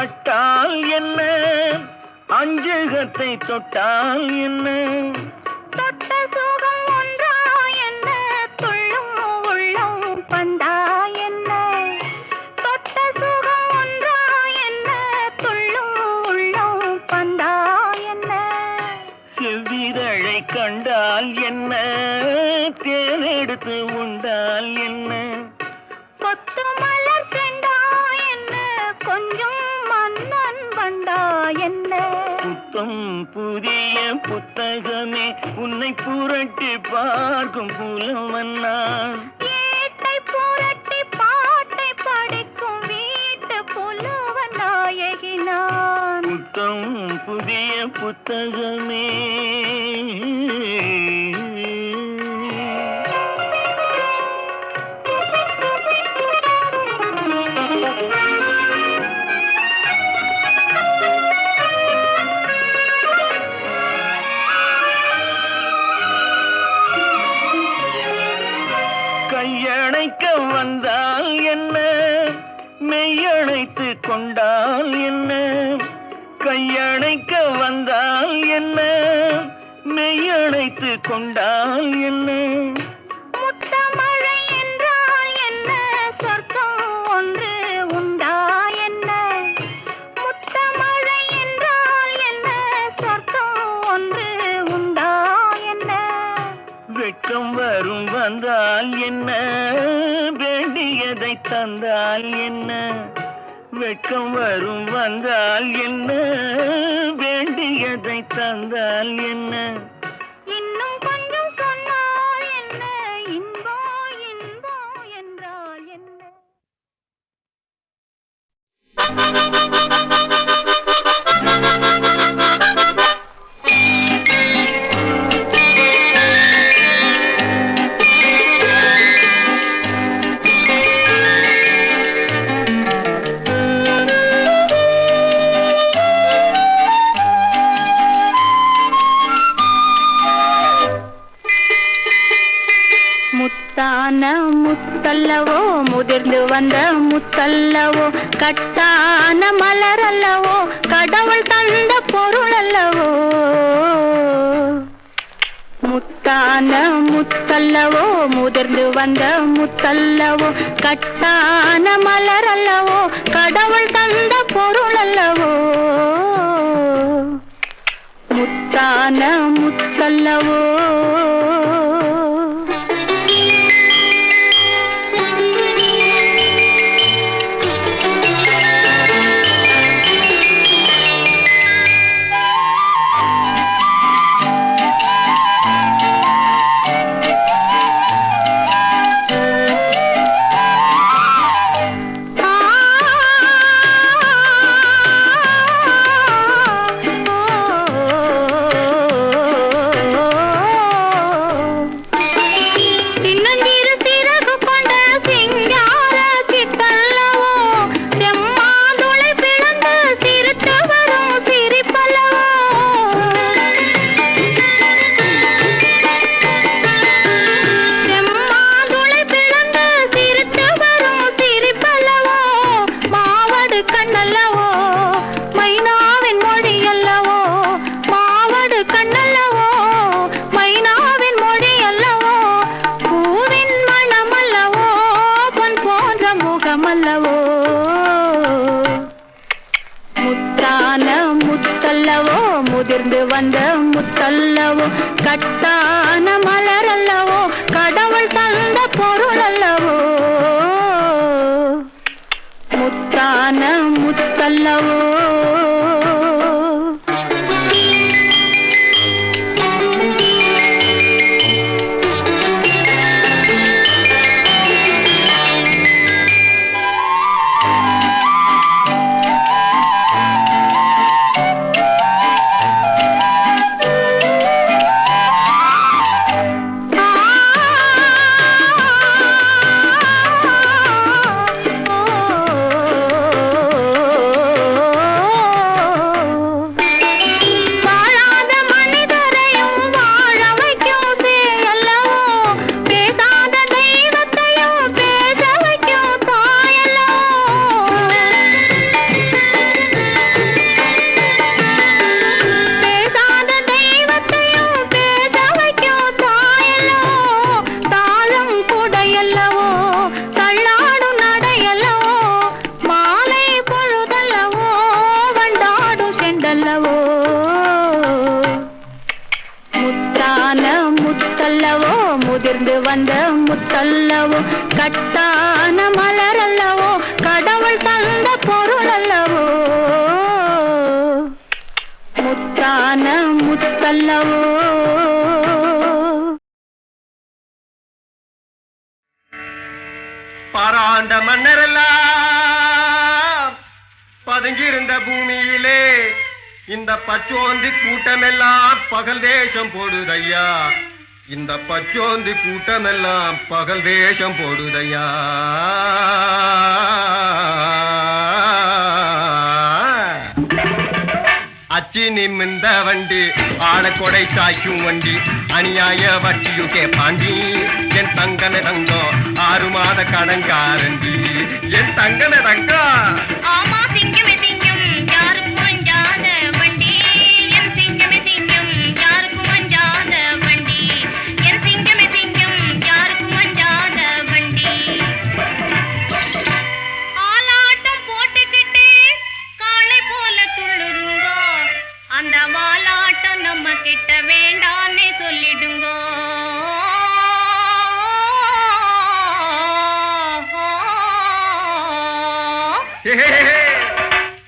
பட்டால் என்ன, அஞ்சகத்தை தொட்டால் என்ன, தொட்ட சுகம் ஒன்றா என்ன, துள்ளும் உள்ளம் பந்தா என்ன, தொட்ட சுகம் ஒன்றா என்ன, துள்ளும் உள்ளம் பந்தா என்ன, செவ்விதழை கண்டால் என்ன, தேனெடுத்து உண்டால் என்ன, கொத்து மலர் செண்டா என்ன, கொஞ்சம் மன்னன் வண்டா என்ன, புத்தம் புதிய புத்தகமே உன்னை புரட்டி பார்க்கும் புலவன் நான், ஏட்டை புரட்டி பாட்டை படிக்கும் வீட்டு புலவ நாயகி நான், புத்தம் புதிய புத்தகமே. கையணைக்க வந்தால் என்ன, மெய்யணைத்து கொண்டால் என்ன, கையணைக்க வந்தால் என்ன, மெய்யணைத்து கொண்டால் என்ன, முத்தமழை என்றால் என்ன, சொர்க்கம் ஒன்று உண்டா என்ன, முத்தமழை என்றால் என்ன, சொர்க்கம் ஒன்று உண்டா என்ன, வெட்கம் வரும் வந்தால் என்ன, வேண்டியதை தந்தால் என்ன, வெட்கம் வரும் வந்தால் என்ன, வேண்டியதை தந்தால் என்ன, இன்னும் கொஞ்சம் சொன்னால் என்ன, இன்பம் இன்பம் என்றால் என்ன. முத்தான முத்தல்லவோ, முதிர்ந்து வந்த முத்தல்லவோ, கட்டான மலர் அல்லவோ, கடவுள் தந்த பொருள் அல்லவோ, முத்தான முத்தல்லவோ, முதிர்ந்து வந்த முத்தல்லவோ, கட்டான மலர் அல்லவோ, கடவுள் தந்த பொருள் அல்லவோ, முத்தான முத்தல்லவோ. முதிர்ந்து வந்த முத்தல்லவோ, கட்டான மலர் அல்லவோ, கடவுள் தந்த பொருள் அல்லவோ, முத்தான முத்தல்லவோ. முத்தல்லவோ கட்டான மலரல்லவோ கடவுள் தந்த பொருள் அல்லவோ முத்தான முத்தல்லவோ. பாராண்ட மன்னரெல்லாம் பதுங்கியிருந்த பூமியிலே இந்த பச்சோந்தி கூட்டமெல்லாம் பகல் வேஷம் போடுதையா. இந்த பச்சோந்தி கூட்டமெல்லாம் பகல் வேஷம் போடுதையா. அச்சி நிமிந்த வண்டி ஆளக்கொடை சாய்க்கும் வண்டி அநியாய வட்டியுக்கே பாண்டி என் தங்கன தங்கம் 6 மாத கடங்காரண்டி என் தங்கன தங்கம். ஆமா சிங்கமே சிங்கம் யாருக்கும் அஞ்சாத வண்டி என் சிங்கமே சிங்கம் யாருக்கும் அஞ்சாத வண்டி என் சிங்கமே சிங்கம் யாருக்கும் அஞ்சாத வண்டி. ஆலாட்டம் போட்டுக்கிட்டு காளை போல துள்ளுதுங்கோ அந்த வாலாட்டம் நம்ம கிட்ட வேண்டான்னு சொல்லிடுங்கோ.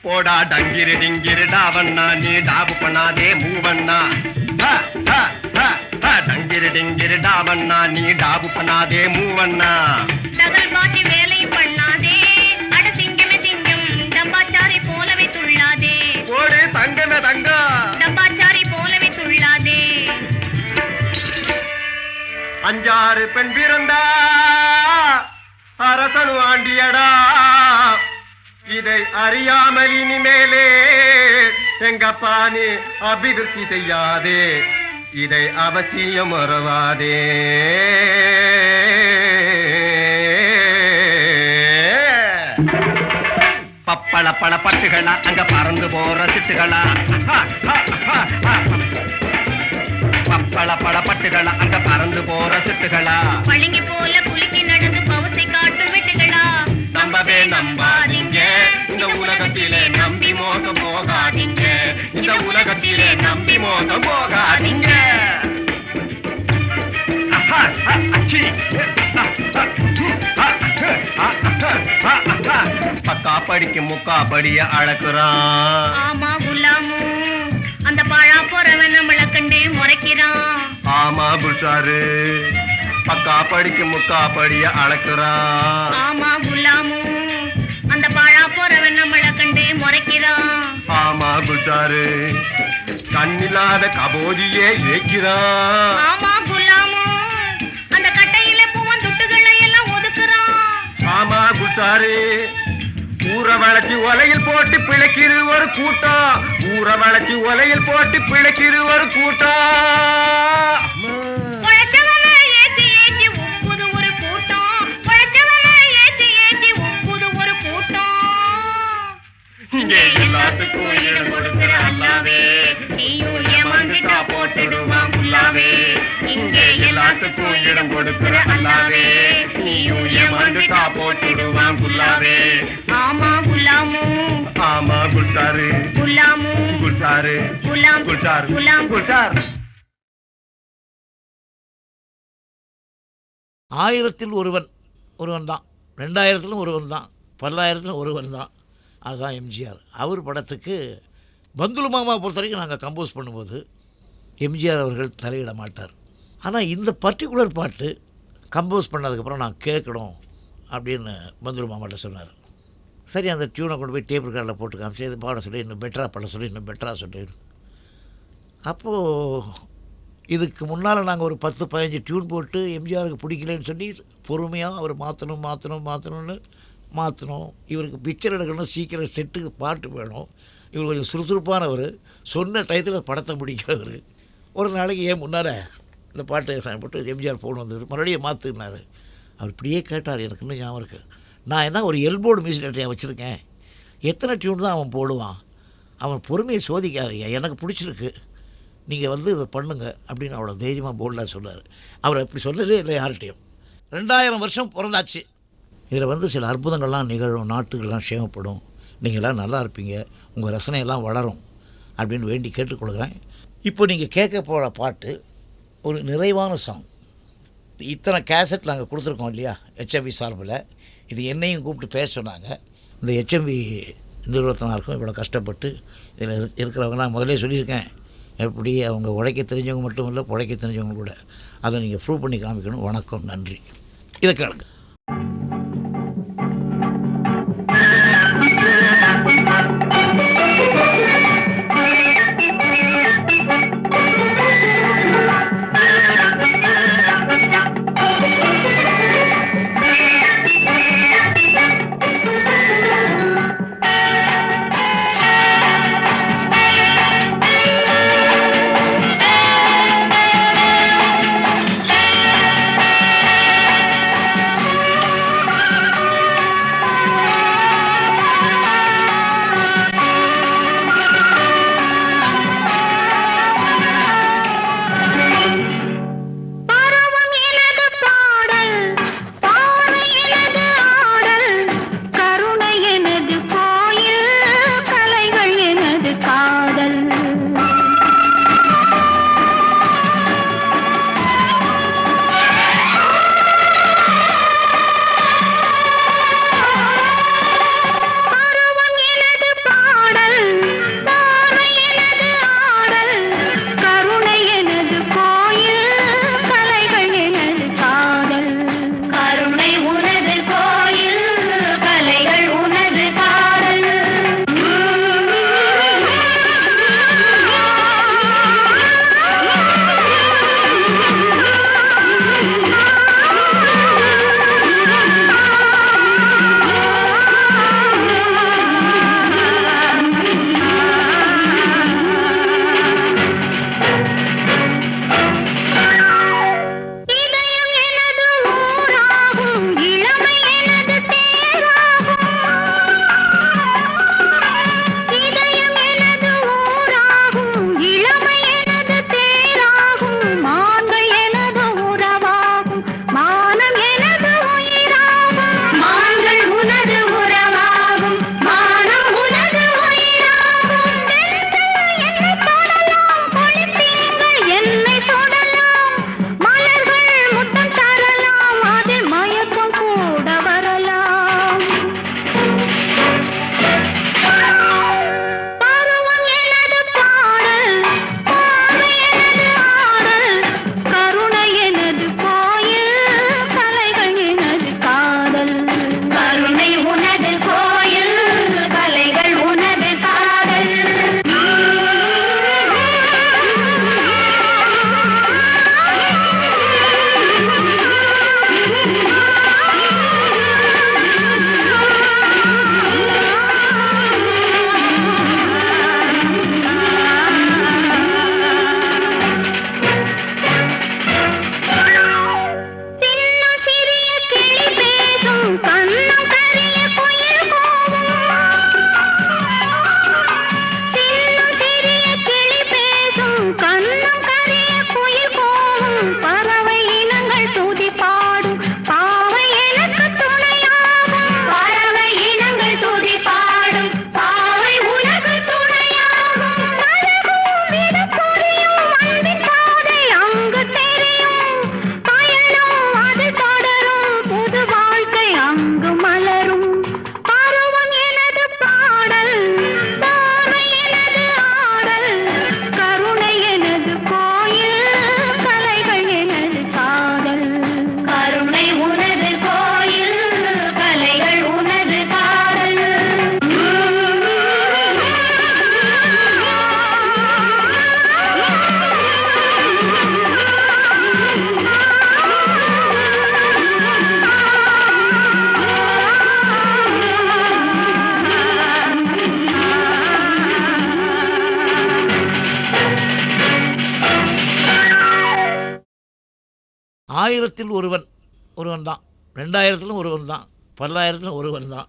போடா டங்கிரு டிங்கிரு டாவண்ணா நீ டாபு பண்ணாதே மூவண்ணா. டங்கிரு டிங்கிரு டாவண்ணா நீ டாபு பண்ணாதே மூவண்ணா. டகல் பாட்டி வேலை பண்ணாதே அட சிங்கமே சிங்கம் டப்பாச்சாரி போலவே துள்ளாதே. ஓடு தங்கமே தங்கம் டப்பாச்சாரி போலவே துள்ளாதே. 5 பெண் பிறந்தா அரசனு ஆண்டியடா. இதை அறியாமல் இனிமேலே எங்கப்பா நீ அபிவிருத்தி செய்யாதே. இதை அவசியம் மறவாதே. பப்பள பல பட்டுகளா அங்க பறந்து போற சிட்டுகளா. பப்பள பல பட்டுகளா அங்க பறந்து போற சிட்டுகளா. பளிங்கு போல குலுக்கி நடந்து பவசை காட்டும் வெட்டுகளா. நம்பவே நம்பாதீங்க இந்த உலகத்திலே நம்பி மோசம் போகாதீங்க. இந்த உலகத்திலே நம்பி மோசம் போகாதீங்க. பக்கா படிக்கும் முக்கா படிய அழகுறான். ஆமா குலாமு அந்த பழா போறவன் நம்மள கண்டு முறைக்கிறான். ஆமா புஷாரு பக்கா படிக்கும் முக்கா படிய அழகுறான். ஆமா குலாமு அந்த பழா போறவன் நம்மள கண்டு முறைக்கிறான். ஆமா புஷாரு கண்ணில்லாத கபோதியே ஏக்கிறான். ஆமா குலாமு அந்த கட்டையில பூவன் துட்டுகளை எல்லாம் ஒதுக்குறான். ஆமா புஷாரு ஊற வளைச்சி ஒலையில் போட்டு பிழைக்கிற ஒரு கூட்டம். ஊற வளைச்சி ஒலையில் போட்டு பிழைக்கிற ஒரு கூட்டம். உழைச்சவன ஏத்தி ஏத்தி உப்புது ஒரு கூட்டம். உழைச்சவன ஏத்தி ஏத்தி உப்புது ஒரு கூட்டம். இங்கே எல்லாத்துக்கும் இடம் கொடுக்கிற அல்லாவே நீயும் ஏமாந்துட்டா போட்டுடுவான் புல்லாவே. இங்கே எல்லாத்துக்கும் இடம் கொடுக்கிற அல்லாவே நீயும் ஏமாந்துட்டா போட்டுடுவான் குல்லாவே. ஆமா குலாமு ஆமா குல்சாரு குலாமு குல்சாரு குலாம் குல்சார் குலாம் குல்சார். 1000ல் ஒருவன் தான், 2000லும் ஒருவன் தான், 10,000லும் ஒருவன் தான். அதுதான் எம்ஜிஆர். அவர் படத்துக்கு பந்துலு மாமா பொறுத்த வரைக்கும் நாங்கள் கம்போஸ் பண்ணும்போது எம்ஜிஆர் அவர்கள் தலையிட மாட்டார். ஆனால் இந்த பர்டிகுலர் பாட்டு கம்போஸ் பண்ணதுக்கப்புறம் நான் கேட்கணும் அப்படின்னு பந்துலு மாமாட்ட சொன்னார். சரி அந்த டியூனை கொண்டு போய் டேப் ரெக்கார்டில் போட்டு காமிச்சு இது பாட சொல்லி இன்னும் பெட்டராக பாட சொல்லி இன்னும் பெட்டராக சொல்லி. அப்போது இதுக்கு முன்னால் நாங்கள் ஒரு 10-15 டியூன் போட்டு எம்ஜிஆருக்கு பிடிக்கலன்னு சொல்லி பொறுமையாக அவர் மாற்றணும்னு மாற்றணும். இவருக்கு பிக்சர் எடுக்கணும், சீக்கிரம் செட்டுக்கு பாட்டு வேணும். இவர் கொஞ்சம் சுறுசுறுப்பானவர், சொன்ன டயத்தில் படத்தை முடிக்கிறவர். ஒரு நாளைக்கு ஏன் முன்னால் இந்த பாட்டை போட்டு எம்ஜிஆர் ஃபோன் வந்தது மறுபடியும் மாற்றுனார். அவர் இப்படியே கேட்டார். எனக்கு இன்னும் ஞாபகம் இருக்குது. நான் என்ன ஒரு எல்போர்டு மியூசிக் டேரக்டரையாக வச்சுருக்கேன், எத்தனை டியூன் தான் அவன் போடுவான், அவன் பொறுமையை சோதிக்காதீங்க, எனக்கு பிடிச்சிருக்கு, நீங்கள் வந்து இதை பண்ணுங்க அப்படின்னு அவ்வளோ தைரியமாக போல்டாக சொன்னார். அவர் அப்படி சொன்னதே இல்லை யார்கிட்டையும். 2000 வருஷம் பிறந்தாச்சு. இதில் வந்து சில அற்புதங்கள்லாம் நிகழும், நாட்டுகள்லாம் சேமப்படும், நீங்களாம் நல்லா இருப்பீங்க, உங்கள் ரசனையெல்லாம் வளரும் அப்படின்னு வேண்டி கேட்டுக்கொள்கிறேன். இப்போ நீங்கள் கேட்க போகிற பாட்டு ஒரு நிறைவான சாங். இத்தனை கேசட் நாங்கள் கொடுத்துருக்கோம் இல்லையா ஹெச்எம்வி சார்பில், இது என்னையும் கூப்பிட்டு பேச சொன்னாங்க. இந்த ஹெச்எம்வி நிறுவனத்தினருக்கும் இவ்வளோ கஷ்டப்பட்டு இதில் இருக்கிறவங்க நான் முதலே சொல்லியிருக்கேன், எப்படி அவங்க உழைக்க தெரிஞ்சவங்க மட்டும் இல்லை, உழைக்க தெரிஞ்சவங்க கூட. அதை நீங்கள் ப்ரூவ் பண்ணி காமிக்கணும். வணக்கம், நன்றி. இதை கேளுங்க. ஆயிரத்தில் ஒருவன் தான், 2000 ஒருவன் தான், 10,000 ஒருவன் தான்.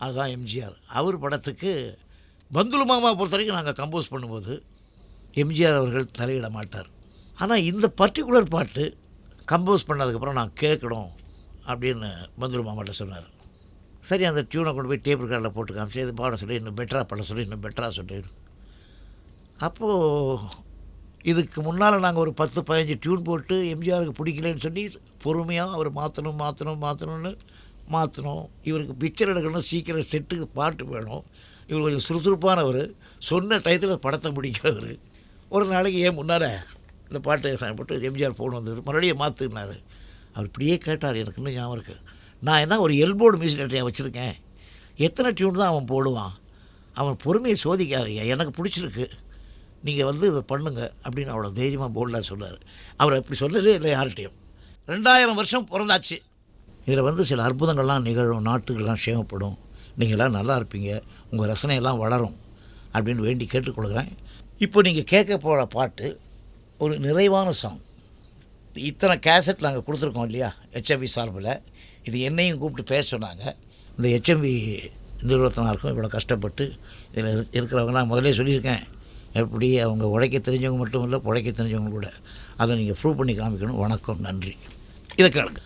அதுதான் எம்ஜிஆர். அவர் படத்துக்கு பந்துலு மாமா பொறுத்த வரைக்கும் நாங்கள் கம்போஸ் பண்ணும்போது எம்ஜிஆர் அவர்கள் தலையிட மாட்டார். ஆனால் இந்த பர்டிகுலர் பாட்டு கம்போஸ் பண்ணதுக்கப்புறம் நான் கேட்கணும் அப்படின்னு பந்துலு மாமாட்ட சொன்னார். சரி, அந்த டியூனை கொண்டு போய் டேப் ரெக்கார்டில் போட்டு காமிச்சு இது பாட சொல்லி இன்னும் பெட்டராக பாட சொல்லி இன்னும் பெட்டராக சொல்லி. அப்போது இதுக்கு முன்னால் நாங்கள் ஒரு 10-15 டியூன் போட்டு எம்ஜிஆருக்கு பிடிக்கலன்னு சொல்லி பொறுமையாக அவர் மாற்றணும்னு மாற்றினோம். இவருக்கு பிக்சர் எடுக்கணும், சீக்கிரம் செட்டுக்கு பாட்டு வேணும், இவர் கொஞ்சம் சுறுசுறுப்பானவர், சொன்ன டயத்தில் படத்தை முடிக்கிறவர். ஒரு நாளைக்கு ஏன் முன்னால் இந்த பாட்டு போட்டு எம்ஜிஆர் ஃபோன் வந்தது, மறுபடியும் மாற்றுனார். அவர் இப்படியே கேட்டார், எனக்கு இன்னும் ஞாபகம் இருக்குது. நான் என்ன ஒரு எல்போர்டு மியூசிக் டேரக்டரையாக வச்சுருக்கேன், எத்தனை டியூன் தான் அவன் போடுவான், அவன் பொறுமையை சோதிக்காதீங்க, எனக்கு பிடிச்சிருக்கு, நீங்கள் இதை பண்ணுங்க அப்படின்னு அவ்வளோ தைரியமாக போல்டாக சொன்னார். அவர் அப்படி சொன்னதே இல்லை யார்கிட்டையும். 2000 வருஷம் பிறந்தாச்சு. இதில் சில அற்புதங்கள்லாம் நிகழும், நாட்டுக்கெல்லாம் சேமப்படும், நீங்களாம் நல்லா இருப்பீங்க, உங்கள் ரசனையெல்லாம் வளரும் அப்படின்னு வேண்டி கேட்டுக்கொள்கிறேன். இப்போ நீங்கள் கேட்க போகிற பாட்டு ஒரு நிறைவான சாங். இத்தனை கேசட் நாங்கள் கொடுத்துருக்கோம் இல்லையா HMV சார்பில், இது என்னையும் கூப்பிட்டு பேச சொன்னாங்க. இந்த HMV நிறுவனத்தினருக்கும் இவ்வளோ கஷ்டப்பட்டு இதில் இருக்கிறவங்க நான் முதலே சொல்லியிருக்கேன், எப்படி அவங்க உழைக்க தெரிஞ்சவங்க மட்டும் இல்லை, பிழைக்க தெரிஞ்சவங்க கூட, அதை நீங்கள் ப்ரூவ் பண்ணி காமிக்கணும். வணக்கம், நன்றி. இதை கேளுங்க.